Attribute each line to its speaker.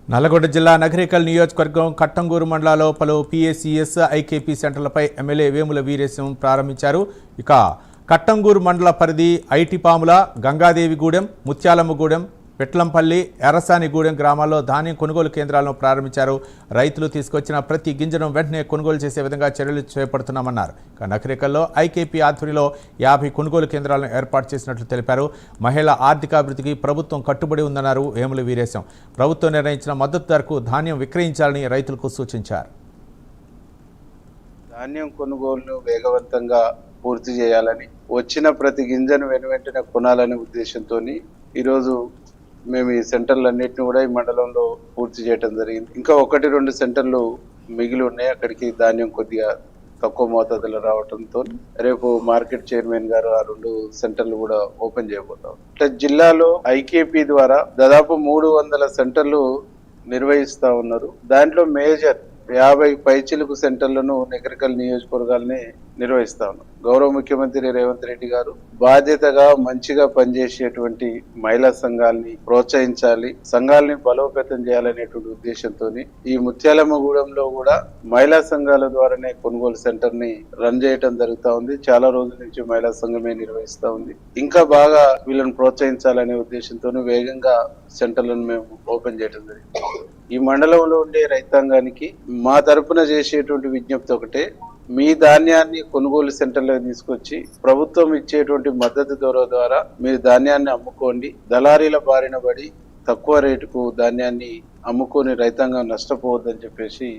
Speaker 1: నల్లగొండ జిల్లా నగరికల్ నియోజకవర్గం కట్టంగూరు మండలాల్లో పలు పిఎస్సిఎస్ ఐకేపీ సెంటర్లపై ఎమ్మెల్యే వేముల వీరేశం ప్రారంభించారు. ఇక కట్టంగూరు మండల పరిధి ఐటిపాముల, గంగాదేవిగూడెం, ముత్యాలమ్మగూడెం, పెట్లంపల్లి, ఎర్రసానిగూడెం గ్రామాల్లో ధాన్యం కొనుగోలు కేంద్రాలను ప్రారంభించారు. రైతులు తీసుకొచ్చిన ప్రతి గింజను వెంటనే కొనుగోలు చేసే విధంగా చర్యలు చేపడుతున్నామన్నారు. ఇక నగరికల్లో ఐకేపీ ఆధ్వర్యంలో 50 కొనుగోలు కేంద్రాలను ఏర్పాటు చేసినట్లు తెలిపారు. మహిళల ఆర్థికాభివృద్ధికి ప్రభుత్వం కట్టుబడి ఉందన్నారు వేముల వీరేశం. ప్రభుత్వం నిర్ణయించిన మద్దతు ధరకు ధాన్యం విక్రయించాలని రైతులకు సూచించారు.
Speaker 2: ధాన్యం కొనుగోలును వేగవంతంగా పూర్తి చేయాలని, వచ్చిన ప్రతి గింజను వెనువెంటనే కొనాలనే ఉద్దేశంతో ఈరోజు మేము ఈ సెంటర్లన్నింటినీ కూడా ఈ మండలంలో పూర్తి చేయడం జరిగింది. ఇంకా 1-2 సెంటర్లు మిగిలి ఉన్నాయి. అక్కడికి ధాన్యం కొద్దిగా తక్కువ మోతాదులో రావడంతో రేపు మార్కెట్ చైర్మన్ గారు ఆ 2 సెంటర్లు కూడా ఓపెన్ చేయబోతాం. ఇట్లా జిల్లాలో ఐకేపీ ద్వారా దాదాపు 300 సెంటర్లు నిర్వహిస్తా ఉన్నారు. దాంట్లో మేజర్ 50 పైచిలుకు సెంటర్లను నగరికల్ నియోజకవర్గాల్ని నిర్వహిస్తా ఉన్నాం. గౌరవ ముఖ్యమంత్రి రేవంత్ రెడ్డి గారు బాధ్యతగా మంచిగా పనిచేసేటువంటి మహిళా సంఘాలని ప్రోత్సహించాలి, సంఘాలని బలోపేతం చేయాలనేటువంటి ఉద్దేశంతో ఈ ముత్యాలమ్మగూడెంలో కూడా మహిళా సంఘాల ద్వారానే కొనుగోలు సెంటర్ ని రన్ చేయడం జరుగుతా ఉంది. చాలా రోజుల నుంచి మహిళా సంఘమే నిర్వహిస్తా ఉంది. ఇంకా బాగా వీళ్ళని ప్రోత్సహించాలనే ఉద్దేశంతో వేగంగా సెంటర్లను మేము ఓపెన్ చేయడం జరిగింది. ఈ మండలంలో ఉండే రైతాంగానికి మా తరపున చేసేటువంటి విజ్ఞప్తి ఒకటే, మీ ధాన్యాన్ని కొనుగోలు సెంటర్లకు తీసుకొచ్చి ప్రభుత్వం ఇచ్చేటువంటి మద్దతు ధర ద్వారా మీరు ధాన్యాన్ని అమ్ముకోండి. దళారీల బారిన పడి తక్కువ రేటుకు ధాన్యాన్ని అమ్ముకొని రైతాంగం నష్టపోవద్దని చెప్పేసి